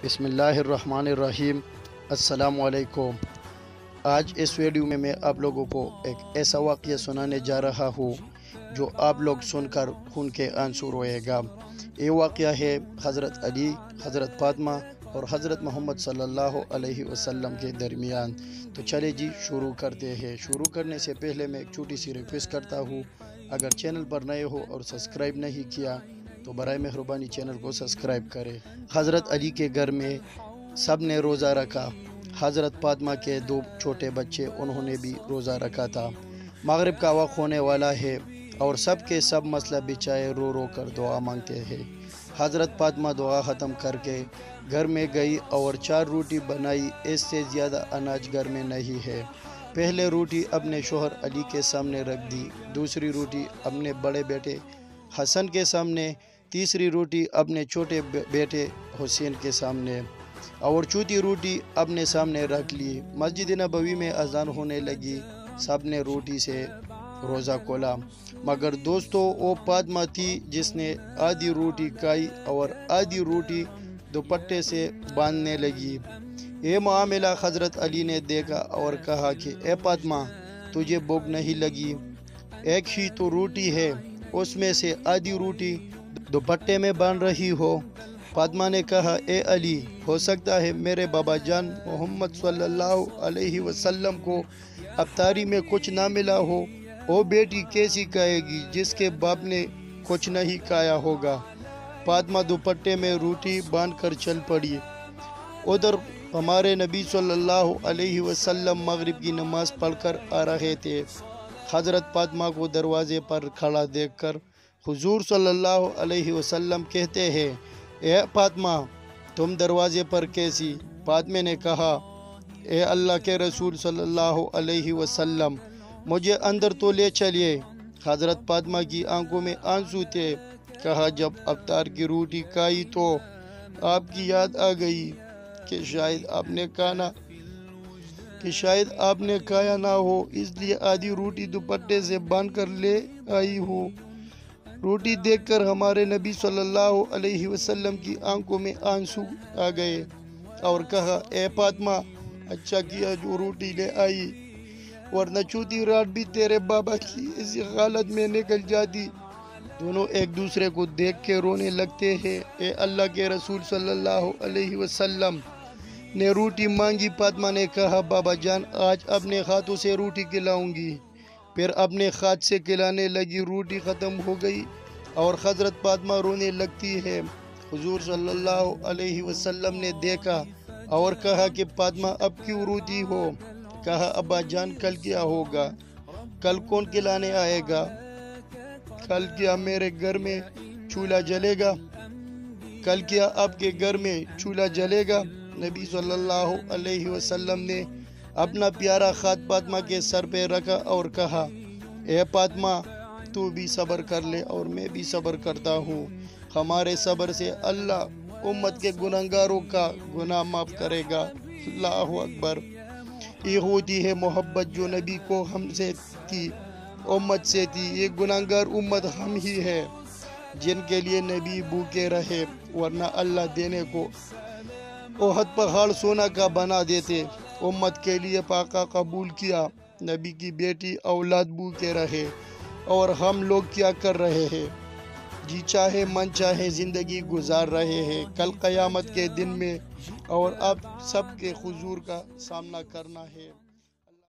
بسم اللہ الرحمن الرحیم۔ السلام علیکم۔ آج اس ویڈیو میں آپ لوگوں کو ایک ایسا واقعہ سنانے جا رہا ہوں جو آپ لوگ سن کر خون کے آنسو روئے گا۔ یہ واقعہ ہے حضرت علی، حضرت فاطمہ اور حضرت محمد صلی اللہ علیہ وسلم کے درمیان۔ تو چلے جی شروع کرتے ہیں۔ شروع کرنے سے پہلے میں ایک چھوٹی سی ریکویسٹ کرتا ہوں، اگر چینل پر نئے ہو اور سبسکرائب نہیں کیا تو برائے مہربانی چینل کو سبسکرائب کریں۔ حضرت علی کے گھر میں سب نے روزہ رکھا۔ حضرت فاطمہ کے 2 چھوٹے بچے، انہوں نے بھی روزہ رکھا تھا۔ مغرب کا وقت ہونے والا ہے اور سب کے سب مسئلہ بچائے رو رو کر دعا مانگتے ہیں۔ حضرت فاطمہ دعا ختم کر کے گھر میں گئی اور 4 روٹی بنائی۔ اس سے زیادہ اناج گھر میں نہیں ہے۔ پہلے روٹی اپنے شوہر علی کے سامنے رکھ دی، دوسری روٹی اپنے بڑے بیٹے حسن کے سامنے، تیسری روٹی اپنے چھوٹے بیٹے حسین کے سامنے اور چوتھی روٹی اپنے سامنے رکھ لی۔ مسجد نبوی میں اذان ہونے لگی، سب نے روٹی سے روزہ کھولا، مگر دوستو وہ فاطمہ تھی جس نے آدھی روٹی کھائی اور آدھی روٹی دوپٹے سے باندھنے لگی۔ یہ معاملہ حضرت علی نے دیکھا اور کہا کہ اے فاطمہ، تجھے بھوک نہیں لگی؟ ایک ہی تو روٹی ہے، اس میں سے آدھی روٹی دوپٹے میں باندھ رہی ہو۔ فاطمہ نے کہا اے علی، ہو سکتا ہے میرے بابا جان محمد صلی اللہ علیہ وسلم کو افطاری میں کچھ نہ ملا ہو۔ وہ بیٹی کیسی کہے گی جس کے باپ نے کچھ نہیں کھایا ہوگا؟ فاطمہ دوپٹے میں روٹی باندھ کر چل پڑی۔ ادھر ہمارے نبی صلی اللہ علیہ وسلم مغرب کی نماز پڑھ کر آ رہے تھے۔ حضرت فاطمہ کو دروازے پر کھڑا دیکھ کر حضور صلی اللہ علیہ وسلم کہتے ہیں، اے فاطمہ، تم دروازے پر کیسی؟ فاطمہ نے کہا، اے اللہ کے رسول صلی اللہ علیہ وسلم، مجھے اندر تو لے چلیے۔ حضرت فاطمہ کی آنکھوں میں آنسو تھے۔ کہا، جب افطار کی روٹی کھائی تو آپ کی یاد آ گئی کہ شاید آپ نے کھایا نہ ہو، اس لیے آدھی روٹی دوپٹے سے باندھ کر لے آئی ہوں۔ روٹی دیکھ کر ہمارے نبی صلی اللہ علیہ وسلم کی آنکھوں میں آنسو آ گئے اور کہا، اے فاطمہ، اچھا کیا جو روٹی لے آئی، ورنہ چوتھی رات بھی تیرے بابا کی اسی حالت میں نکل جاتی۔ دونوں ایک دوسرے کو دیکھ کے رونے لگتے ہیں۔ اے اللہ کے رسول صلی اللہ علیہ وسلم نے روٹی مانگی۔ فاطمہ نے کہا، بابا جان، آج اپنے ہاتھوں سے روٹی کھلاؤں گی۔ پھر اپنے ہاتھ سے کھلانے لگی، روٹی ختم ہو گئی اور حضرت فاطمہ رونے لگتی ہے۔ حضور صلی اللہ علیہ وسلم نے دیکھا اور کہا کہ فاطمہ اب کیوں روتی ہو؟ کہا، ابا جان، کل کیا ہوگا؟ کل کون کھلانے آئے گا؟ کل کیا میرے گھر میں چولہا جلے گا؟ کل کیا آپ کے گھر میں چولہا جلے گا؟ نبی صلی اللہ علیہ وسلم نے اپنا پیارا ہاتھ فاطمہ کے سر پہ رکھا اور کہا، اے فاطمہ، تو بھی صبر کر لے اور میں بھی صبر کرتا ہوں۔ ہمارے صبر سے اللہ امت کے گناہگاروں کا گناہ معاف کرے گا۔ اللہ اکبر۔ یہ ہوتی ہے محبت جو نبی کو ہم سے تھی، امت سے تھی۔ یہ گناہگار امت ہم ہی ہے جن کے لیے نبی بھوکے رہے، ورنہ اللہ دینے کو احد پہاڑ سونا کا بنا دیتے۔ امت کے لیے فاقہ قبول کیا، نبی کی بیٹی اولاد بھوکے رہے، اور ہم لوگ کیا کر رہے ہیں؟ جی چاہے من چاہے زندگی گزار رہے ہیں کل قیامت کے دن میں، اور اب سب کے حضور کا سامنا کرنا ہے۔